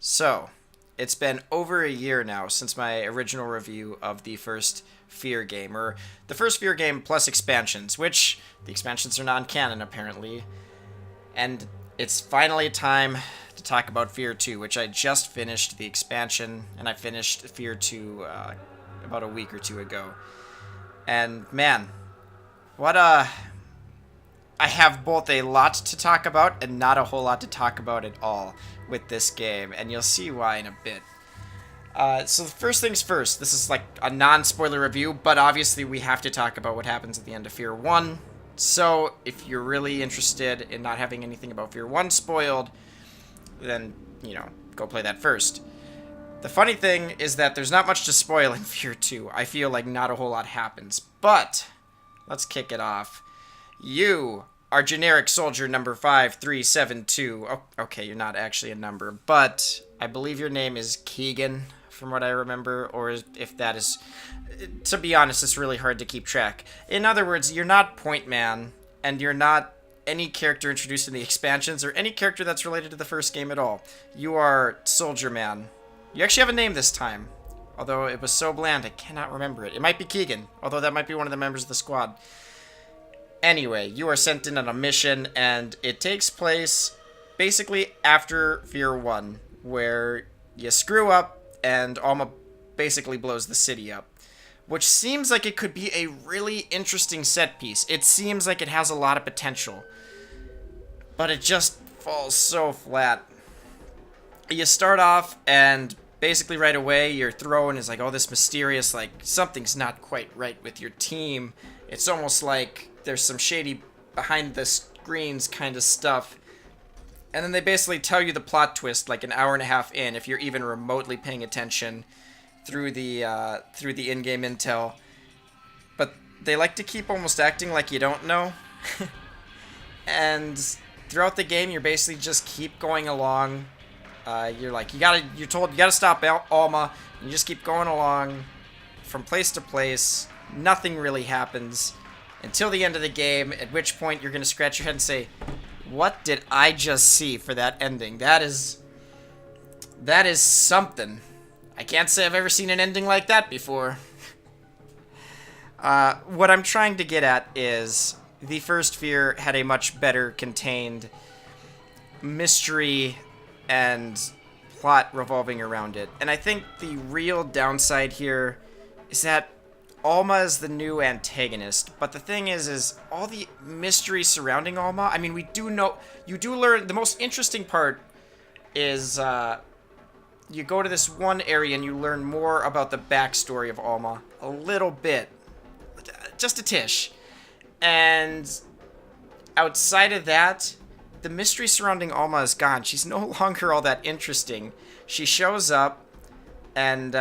So, it's been over a year now since my original review of the first F.E.A.R game, or the first F.E.A.R game plus expansions, which the expansions are non-canon apparently. And it's finally time to talk about F.E.A.R 2, which I just finished the expansion, and I finished F.E.A.R 2 about a week or two ago. And man, what a... I have both a lot to talk about and not a whole lot to talk about at all with this game, and you'll see why in a bit. So the first things first, this is like a non-spoiler review, but obviously we have to talk about what happens at the end of F.E.A.R 1. So if you're really interested in not having anything about F.E.A.R 1 spoiled, then, go play that first. The funny thing is that there's not much to spoil in F.E.A.R 2. I feel like not a whole lot happens, but let's kick it off. You are generic soldier number 5372. Oh, okay, you're not actually a number, but I believe your name is Keegan, from what I remember, or if that is... To be honest, it's really hard to keep track. In other words, you're not Point Man, and you're not any character introduced in the expansions, or any character that's related to the first game at all. You are Soldier Man. You actually have a name this time, although it was so bland I cannot remember it. It might be Keegan, although that might be one of the members of the squad. Anyway, you are sent in on a mission, and it takes place basically after F.E.A.R 1, where you screw up, and Alma basically blows the city up. Which seems like it could be a really interesting set piece. It seems like it has a lot of potential. But it just falls so flat. You start off, and basically right away, your throne is like, oh, this mysterious, like, something's not quite right with your team. It's almost like there's some shady behind the screens kind of stuff. And then they basically tell you the plot twist like an hour and a half in, if you're even remotely paying attention through the in-game intel. But they like to keep almost acting like you don't know. And throughout the game, you're basically just keep going along. You're told you gotta stop Alma. You just keep going along from place to place. Nothing really happens until the end of the game, at which point you're gonna scratch your head and say, what did I just see for that ending? That is something. I can't say I've ever seen an ending like that before. What I'm trying to get at is the first F.E.A.R had a much better contained mystery and plot revolving around it. And I think the real downside here is that Alma is the new antagonist, but the thing is all the mystery surrounding Alma, I mean, you do learn, the most interesting part is, you go to this one area and you learn more about the backstory of Alma, a little bit, just a tish, and outside of that, the mystery surrounding Alma is gone. She's no longer all that interesting. She shows up, and,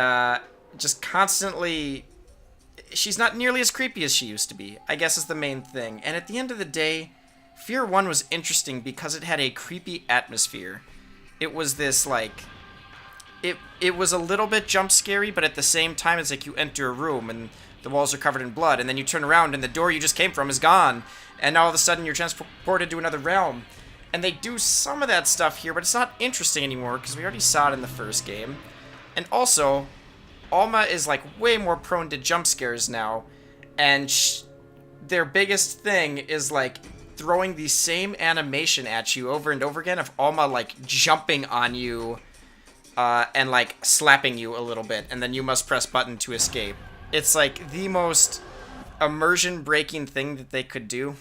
just constantly... She's not nearly as creepy as she used to be, I guess is the main thing. And at the end of the day, F.E.A.R 1 was interesting because it had a creepy atmosphere. It was this, like... It was a little bit jump scary, but at the same time, it's like you enter a room and the walls are covered in blood, and then you turn around and the door you just came from is gone, and all of a sudden you're transported to another realm. And they do some of that stuff here, but it's not interesting anymore because we already saw it in the first game. And also... Alma is, like, way more prone to jump scares now, and their biggest thing is, like, throwing the same animation at you over and over again of Alma, like, jumping on you, and, like, slapping you a little bit, and then you must press button to escape. It's, like, the most immersion-breaking thing that they could do,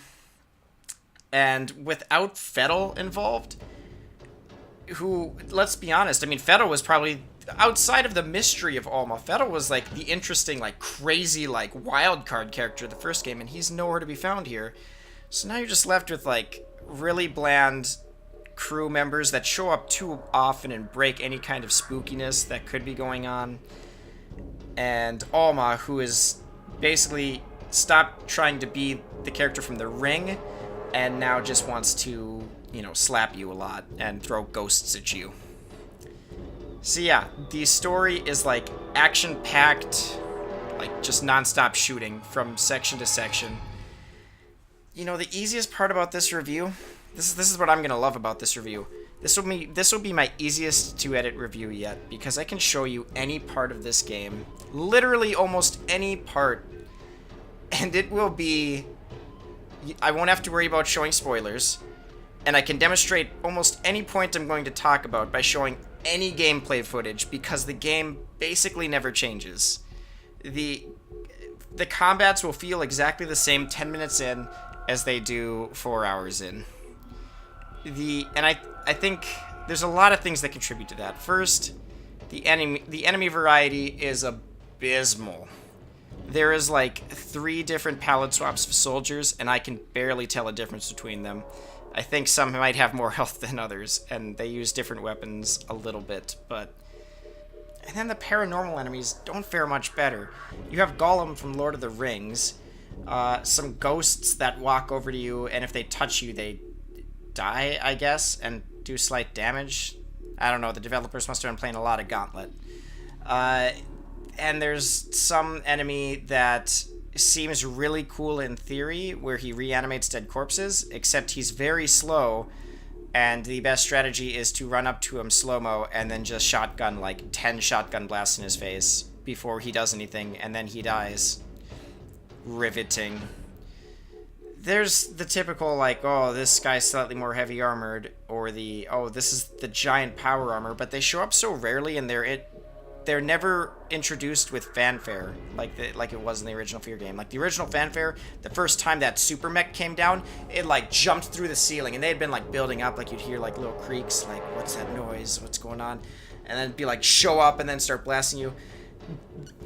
and without F.E.A.R involved, who, let's be honest, I mean, F.E.A.R was probably... Outside of the mystery of Alma, F.E.A.R was, like, the interesting, like, crazy, like, wild card character of the first game, and he's nowhere to be found here. So now you're just left with, like, really bland crew members that show up too often and break any kind of spookiness that could be going on. And Alma, who is basically stopped trying to be the character from The Ring, and now just wants to, slap you a lot and throw ghosts at you. So yeah, the story is like action-packed, like just non-stop shooting from section to section. The easiest part about this review, this is what I'm going to love about this review. This will be my easiest to edit review yet, because I can show you any part of this game, literally almost any part, and it will be... I won't have to worry about showing spoilers, and I can demonstrate almost any point I'm going to talk about by showing any gameplay footage, because the game basically never changes. The combats will feel exactly the same 10 minutes in as they do 4 hours in. And I think there's a lot of things that contribute to that. First, the enemy variety is abysmal. There is like 3 different palette swaps of soldiers, and I can barely tell a difference between them. I think some might have more health than others, and they use different weapons a little bit, but... And then the paranormal enemies don't fare much better. You have Gollum from Lord of the Rings, some ghosts that walk over to you, and if they touch you, they die, I guess, and do slight damage. I don't know, the developers must have been playing a lot of Gauntlet. And there's some enemy that seems really cool in theory, where he reanimates dead corpses, except he's very slow, and the best strategy is to run up to him slow-mo and then just shotgun like 10 shotgun blasts in his face before he does anything, and then he dies. Riveting. There's the typical, like, oh, this guy's slightly more heavy armored, or the, oh, this is the giant power armor, but they show up so rarely, and they're never introduced with fanfare like it was in the original F.E.A.R game. Like the original fanfare, the first time that super mech came down, it like jumped through the ceiling, and they had been like building up, like you'd hear like little creaks, like what's that noise, what's going on, and then it'd be like show up and then start blasting you.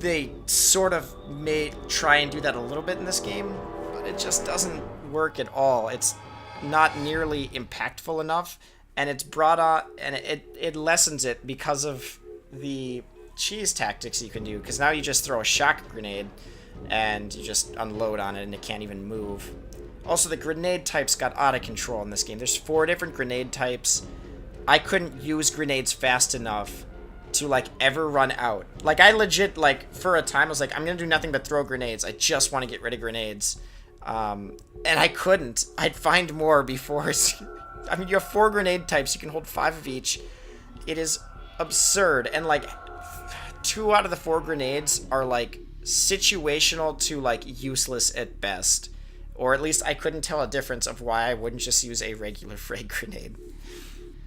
They sort of may try and do that a little bit in this game, but it just doesn't work at all. It's not nearly impactful enough, and it's brought on, and it lessens it because of the cheese tactics you can do, because now you just throw a shock grenade and you just unload on it and it can't even move. Also, the grenade types got out of control in this game. There's 4 different grenade types. I couldn't use grenades fast enough to like ever run out. Like I legit, like for a time I was like, I'm gonna do nothing but throw grenades. I just want to get rid of grenades. And I couldn't. I'd find more before. I mean, you have 4 grenade types, you can hold 5 of each. It is absurd, and like 2 out of the 4 grenades are like situational to like useless at best, or at least I couldn't tell a difference of why I wouldn't just use a regular frag grenade.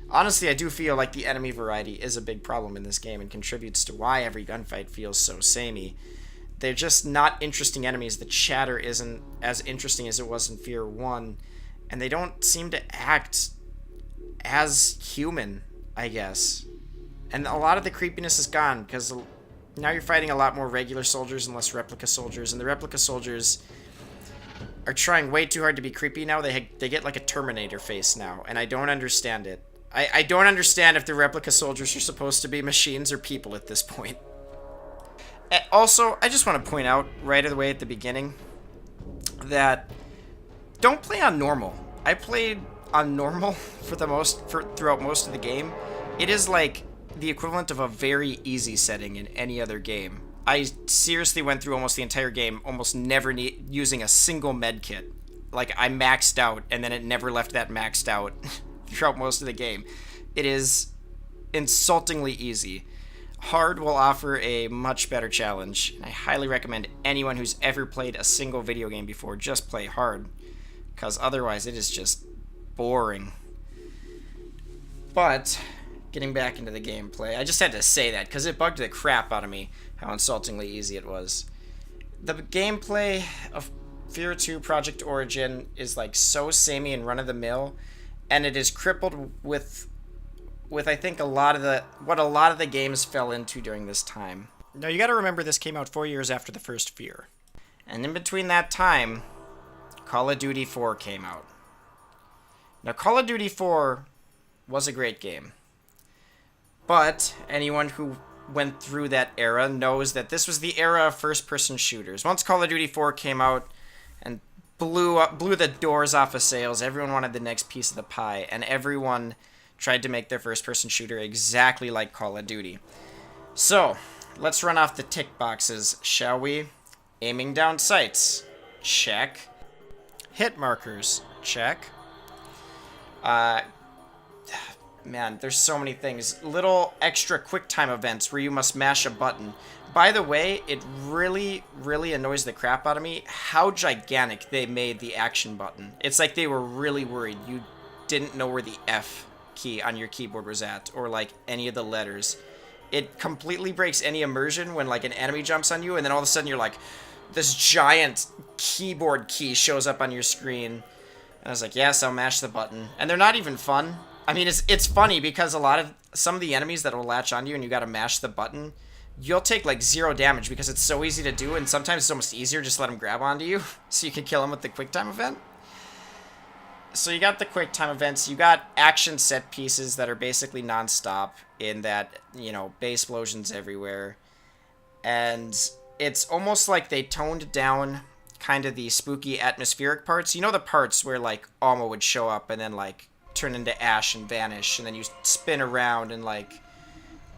Honestly, I do feel like the enemy variety is a big problem in this game and contributes to why every gunfight feels so samey. They're just not interesting enemies. The chatter isn't as interesting as it was in F.E.A.R 1, and they don't seem to act as human, I guess. And a lot of the creepiness is gone, because now you're fighting a lot more regular soldiers and less replica soldiers, and the replica soldiers are trying way too hard to be creepy now. They get like a Terminator face now, and I don't understand it. I don't understand if the replica soldiers are supposed to be machines or people at this point. Also, I just want to point out right away at the beginning that don't play on normal. I played on normal throughout most of the game. It is like the equivalent of a very easy setting in any other game. I seriously went through almost the entire game almost never using a single med kit. Like, I maxed out, and then it never left that maxed out throughout most of the game. It is insultingly easy. Hard will offer a much better challenge, and I highly recommend anyone who's ever played a single video game before just play hard, because otherwise it is just boring. But getting back into the gameplay, I just had to say that because it bugged the crap out of me how insultingly easy it was. The gameplay of F.E.A.R 2 Project Origin is like so samey and run-of-the-mill, and it is crippled with I think what a lot of the games fell into during this time. Now you gotta remember this came out 4 years after the first F.E.A.R. And in between that time, Call of Duty 4 came out. Now Call of Duty 4 was a great game. But anyone who went through that era knows that this was the era of first-person shooters. Once Call of Duty 4 came out and blew the doors off of sales, everyone wanted the next piece of the pie, and everyone tried to make their first-person shooter exactly like Call of Duty. So, let's run off the tick boxes, shall we? Aiming down sights. Check. Hit markers. Check. man, there's so many things. Little extra quick time events where you must mash a button. By the way, it really, really annoys the crap out of me how gigantic they made the action button. It's like they were really worried you didn't know where the F key on your keyboard was at, or like any of the letters. It completely breaks any immersion when like an enemy jumps on you and then all of a sudden you're like, this giant keyboard key shows up on your screen. And I was like, yes, I'll mash the button. And they're not even fun. I mean, it's funny because some of the enemies that will latch onto you and you gotta mash the button, you'll take like 0 damage because it's so easy to do, and sometimes it's almost easier just let them grab onto you so you can kill them with the quick time event. So you got the quick time events, you got action set pieces that are basically non-stop in that, you know, base explosions everywhere. And it's almost like they toned down kind of the spooky atmospheric parts. You know, the parts where like Alma would show up and then like turn into ash and vanish, and then you spin around and like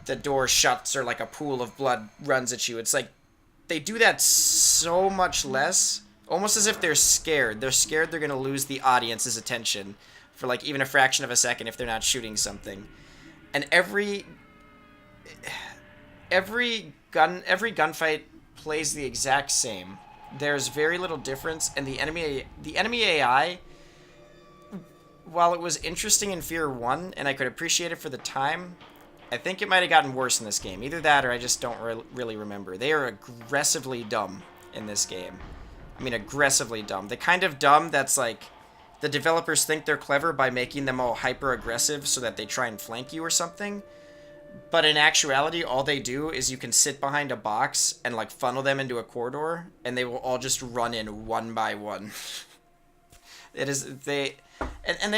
the door shuts or like a pool of blood runs at you. It's like they do that so much less, almost as if they're scared. They're scared they're going to lose the audience's attention for like even a fraction of a second if they're not shooting something. And every gunfight plays the exact same. There's very little difference, and the enemy AI, while it was interesting in F.E.A.R 1 and I could appreciate it for the time, I think it might have gotten worse in this game. Either that or I just don't really remember. They are aggressively dumb in this game. I mean, aggressively dumb. The kind of dumb that's like the developers think they're clever by making them all hyper-aggressive so that they try and flank you or something. But in actuality, all they do is you can sit behind a box and like funnel them into a corridor, and they will all just run in one by one. And they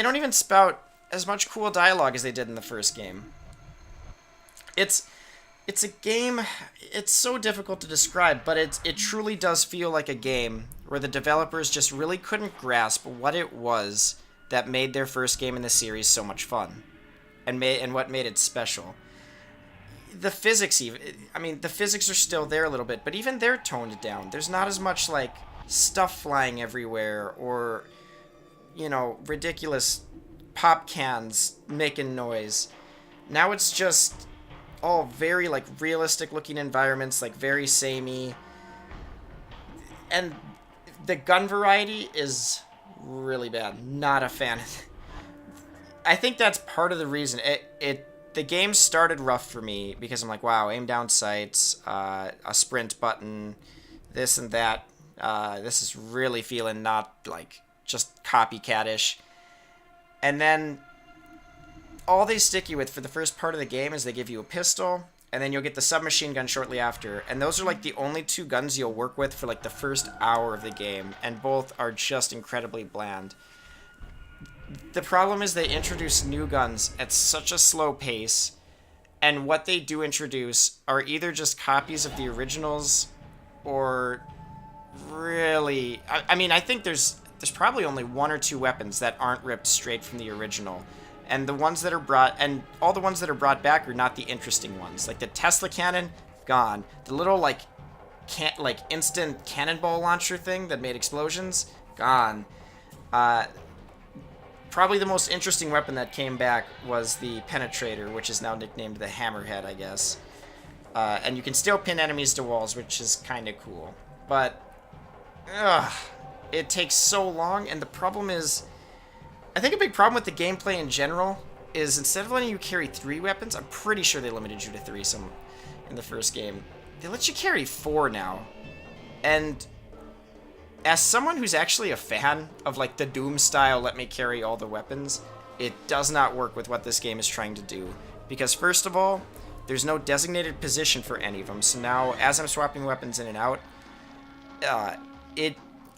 don't even spout as much cool dialogue as they did in the first game. It's a game, it's so difficult to describe, but it truly does feel like a game where the developers just really couldn't grasp what it was that made their first game in the series so much fun, and what made it special. The physics, the physics are still there a little bit, but even they're toned down. There's not as much like stuff flying everywhere, or, you know, ridiculous pop cans making noise. Now it's just all very like realistic looking environments, like very samey, and the gun variety is really bad. Not a fan. I think that's part of the reason the game started rough for me, because I'm like, wow, aim down sights, a sprint button, this and that. This is really feeling not like just copycat-ish. And then all they stick you with for the first part of the game is they give you a pistol, and then you'll get the submachine gun shortly after. And those are like the only 2 guns you'll work with for like the first hour of the game, and both are just incredibly bland. The problem is they introduce new guns at such a slow pace, and what they do introduce are either just copies of the originals, or really... I think there's probably only 1 or 2 weapons that aren't ripped straight from the original. And the ones that are all the ones that are brought back are not the interesting ones. Like the Tesla cannon, gone. The little like instant cannonball launcher thing that made explosions, gone. Probably the most interesting weapon that came back was the Penetrator, which is now nicknamed the Hammerhead, I guess. And you can still pin enemies to walls, which is kind of cool. But, it takes so long, and the problem is, I think a big problem with the gameplay in general is instead of letting you carry 3 weapons, I'm pretty sure they limited you to 3 in the first game, they let you carry 4 now. And as someone who's actually a fan of like the Doom style, let me carry all the weapons, it does not work with what this game is trying to do. Because first of all, there's no designated position for any of them. So now, as I'm swapping weapons in and out,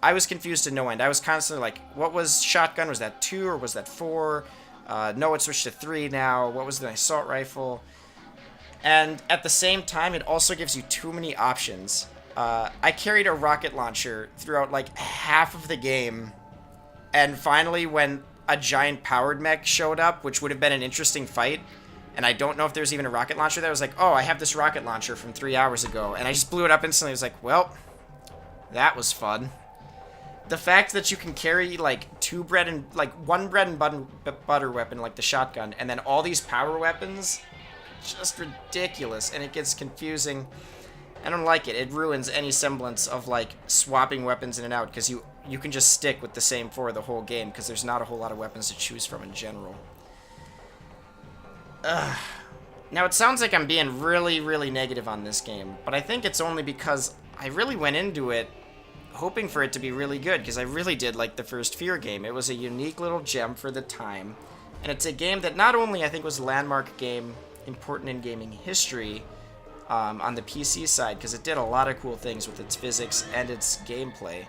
I was confused to no end. I was constantly like, what was shotgun? Was that 2 or was that 4? No, it switched to 3 now. What was the assault rifle? And at the same time, it also gives you too many options. I carried a rocket launcher throughout like half of the game, and finally when a giant powered mech showed up, which would have been an interesting fight, and I don't know if there's even a rocket launcher there, I was like, oh, I have this rocket launcher from 3 hours ago, and I just blew it up instantly. I was like, well, that was fun. the fact that you can carry like one bread and butter weapon, like the shotgun, and then all these power weapons, just ridiculous, and it gets confusing. I don't like it. It ruins any semblance of like swapping weapons in and out, because you can just stick with the same four the whole game, because there's not a whole lot of weapons to choose from in general. Ugh. Now it sounds like I'm being really, really negative on this game, but I think it's only because I really went into it hoping for it to be really good, because I really did like the first F.E.A.R game. It was a unique little gem for the time, and it's a game that not only I think was a landmark game, important in gaming history, on the PC side, because it did a lot of cool things with its physics and its gameplay,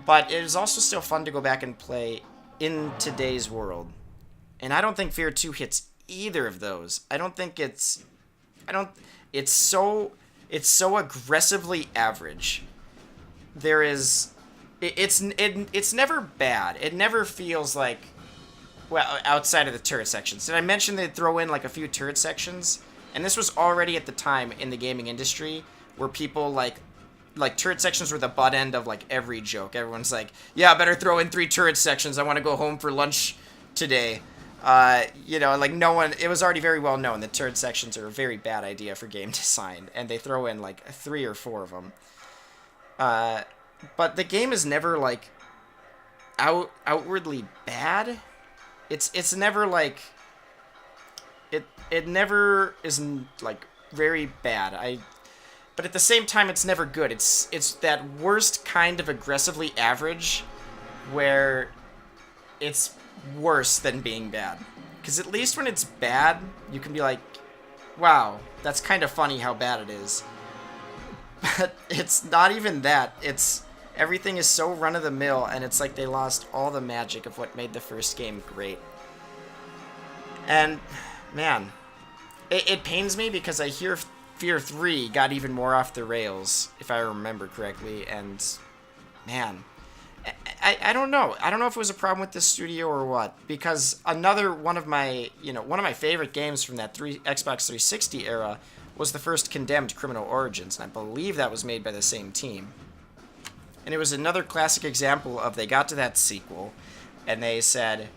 but it is also still fun to go back and play in today's world. And I don't think F.E.A.R 2 hits either of those. I don't think it's so aggressively average. It's never bad. It never feels like, well, outside of the turret sections. Did I mention they'd throw in like a few turret sections? And this was already at the time in the gaming industry where people like turret sections were the butt end of like every joke. Everyone's like, yeah, I better throw in 3 turret sections. I want to go home for lunch today. Like no one, it was already very well known that turret sections are a very bad idea for game design, and they throw in like 3 or 4 of them. But the game is never like outwardly bad. It's never like, it never is like very bad. But at the same time, it's never good. It's that worst kind of aggressively average where it's worse than being bad. Because at least when it's bad, you can be like, wow, that's kind of funny how bad it is. But it's not even that. Everything is so run-of-the-mill, and it's like they lost all the magic of what made the first game great. And, man, it pains me because I hear F.E.A.R 3 got even more off the rails, if I remember correctly, and, man, I don't know. I don't know if it was a problem with the studio or what, because another one of my favorite games from that Xbox 360 era was the first Condemned Criminal Origins, and I believe that was made by the same team. And it was another classic example of they got to that sequel, and they said,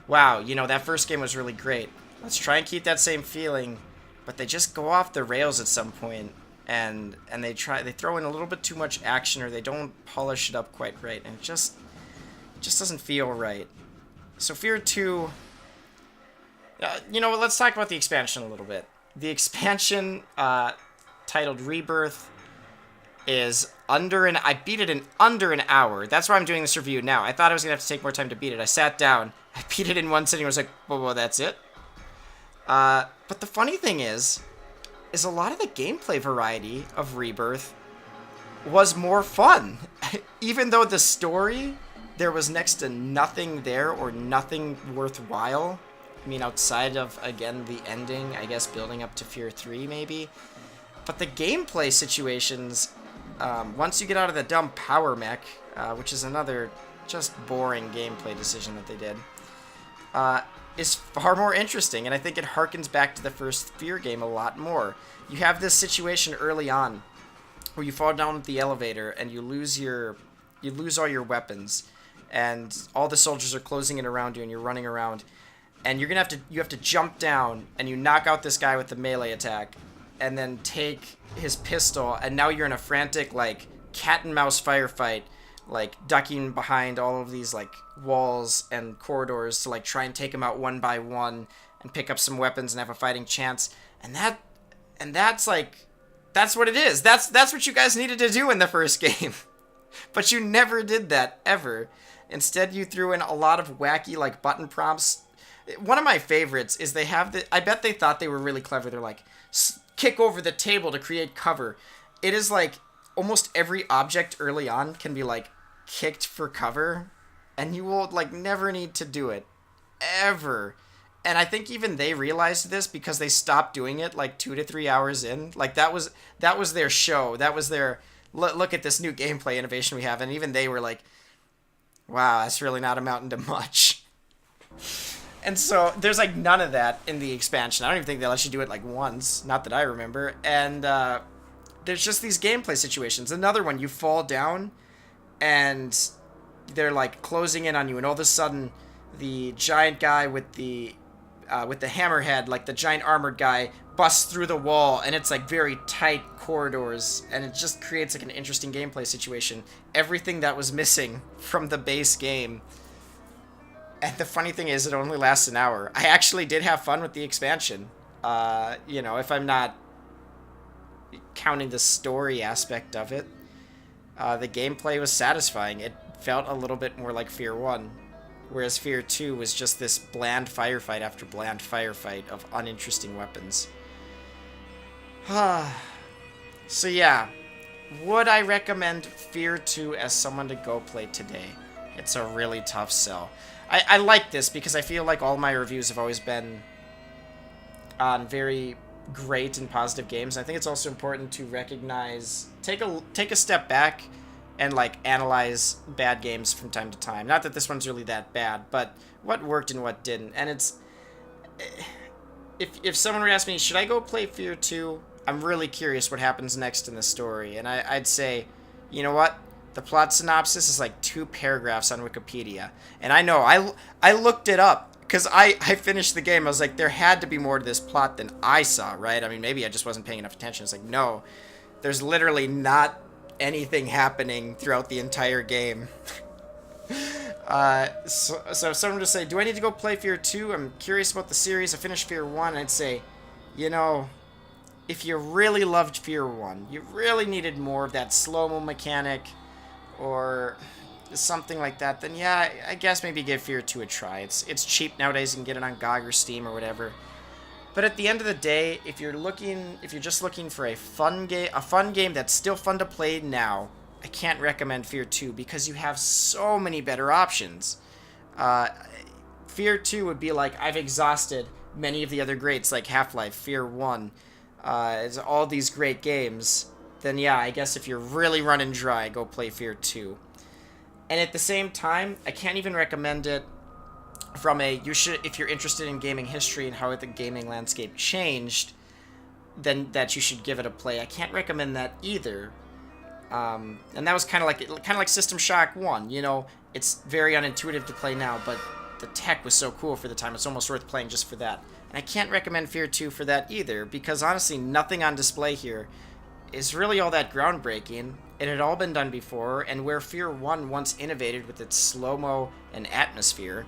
wow, that first game was really great. Let's try and keep that same feeling, but they just go off the rails at some point, and they throw in a little bit too much action, or they don't polish it up quite right, and it just doesn't feel right. So F.E.A.R 2, let's talk about the expansion a little bit. The expansion, titled Rebirth, is I beat it in under an hour. That's why I'm doing this review now. I thought I was going to have to take more time to beat it. I sat down, I beat it in one sitting, I was like, well, that's it? But the funny thing is a lot of the gameplay variety of Rebirth was more fun. Even though the story, there was next to nothing there, or nothing worthwhile. I mean, outside of, again, the ending, I guess, building up to F.E.A.R 3, maybe. But the gameplay situations, once you get out of the dumb power mech, which is another just boring gameplay decision that they did, is far more interesting, and I think it harkens back to the first F.E.A.R game a lot more. You have this situation early on where you fall down the elevator and you lose all your weapons, and all the soldiers are closing in around you, and you're running around, and you have to jump down, and you knock out this guy with the melee attack, and then take his pistol, and now you're in a frantic like cat and mouse firefight, like ducking behind all of these like walls and corridors to like try and take him out one by one and pick up some weapons and have a fighting chance. And that's what it is. That's what you guys needed to do in the first game. But you never did that ever. Instead, you threw in a lot of wacky like button prompts. One of my favorites is I bet they thought they were really clever. They're like, kick over the table to create cover. It is like almost every object early on can be like kicked for cover, and you will like never need to do it ever. And I think even they realized this because they stopped doing it like 2 to 3 hours in. Like that was their show. That was their look at this new gameplay innovation we have. And even they were like, wow, that's really not amounting to much. And so there's like none of that in the expansion. I don't even think they'll actually do it like once, not that I remember. And there's just these gameplay situations. Another one, you fall down and they're like closing in on you, and all of a sudden the giant guy with the hammerhead, like the giant armored guy, busts through the wall, and it's like very tight corridors, and it just creates like an interesting gameplay situation. Everything that was missing from the base game. And the funny thing is, it only lasts an hour. I actually did have fun with the expansion. You know, if I'm not counting the story aspect of it, the gameplay was satisfying. It felt a little bit more like F.E.A.R 1, whereas F.E.A.R 2 was just this bland firefight after bland firefight of uninteresting weapons. So yeah, would I recommend F.E.A.R 2 as someone to go play today? It's a really tough sell. I like this because I feel like all my reviews have always been on very great and positive games. I think it's also important to recognize, take a step back and like analyze bad games from time to time. Not that this one's really that bad, but what worked and what didn't. And it's, if someone were to ask me, should I go play F.E.A.R 2? I'm really curious what happens next in the story, and I'd say, you know what? The plot synopsis is like 2 paragraphs on Wikipedia. And I know, I looked it up, because I finished the game. I was like, there had to be more to this plot than I saw, right? I mean, maybe I just wasn't paying enough attention. It's like, no, there's literally not anything happening throughout the entire game. So if someone would say, do I need to go play F.E.A.R 2? I'm curious about the series. I finished F.E.A.R 1. I'd say, you know, if you really loved F.E.A.R 1, you really needed more of that slow-mo mechanic, or something like that, then yeah, I guess maybe give F.E.A.R 2 a try. It's cheap nowadays. You can get it on GOG or Steam or whatever. But at the end of the day, if you're just looking for a fun game that's still fun to play now, I can't recommend F.E.A.R 2 because you have so many better options. F.E.A.R 2 would be like, I've exhausted many of the other greats like Half-Life, F.E.A.R 1, it's all these great games. Then yeah, I guess if you're really running dry, go play F.E.A.R 2. And at the same time, I can't even recommend it from if you're interested in gaming history and how the gaming landscape changed, then that you should give it a play. I can't recommend that either. And that was kind of like System Shock 1, you know, it's very unintuitive to play now, but the tech was so cool for the time, it's almost worth playing just for that. And I can't recommend F.E.A.R 2 for that either, because honestly, nothing on display here is really all that groundbreaking. It had all been done before, and where F.E.A.R 1 once innovated with its slow-mo and atmosphere,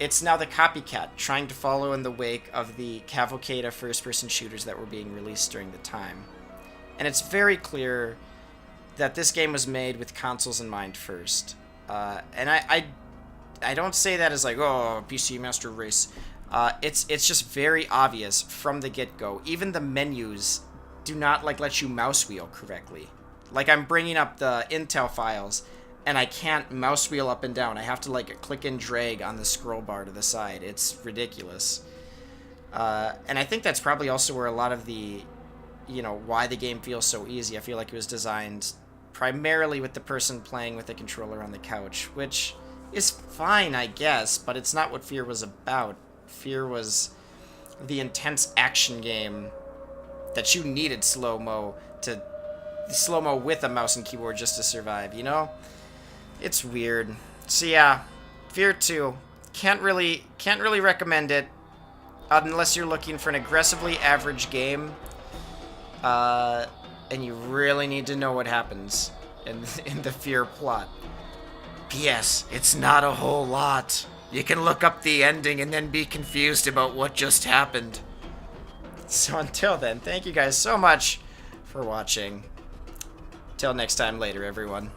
it's now the copycat, trying to follow in the wake of the cavalcade of first-person shooters that were being released during the time. And it's very clear that this game was made with consoles in mind first. And I don't say that as like, oh, PC Master Race. It's just very obvious from the get-go. Even the menus do not let you mouse wheel correctly. Like, I'm bringing up the Intel files, and I can't mouse wheel up and down. I have to click and drag on the scroll bar to the side. It's ridiculous. And I think that's probably also where a lot of the, why the game feels so easy. I feel like it was designed primarily with the person playing with the controller on the couch, which is fine, I guess, but it's not what F.E.A.R was about. F.E.A.R was the intense action game that you needed slow-mo with a mouse and keyboard just to survive, you know? It's weird. So yeah, F.E.A.R 2, can't really recommend it unless you're looking for an aggressively average game, and you really need to know what happens in the F.E.A.R plot. P.S. It's not a whole lot. You can look up the ending and then be confused about what just happened. So until then, thank you guys so much for watching. Till next time later, everyone.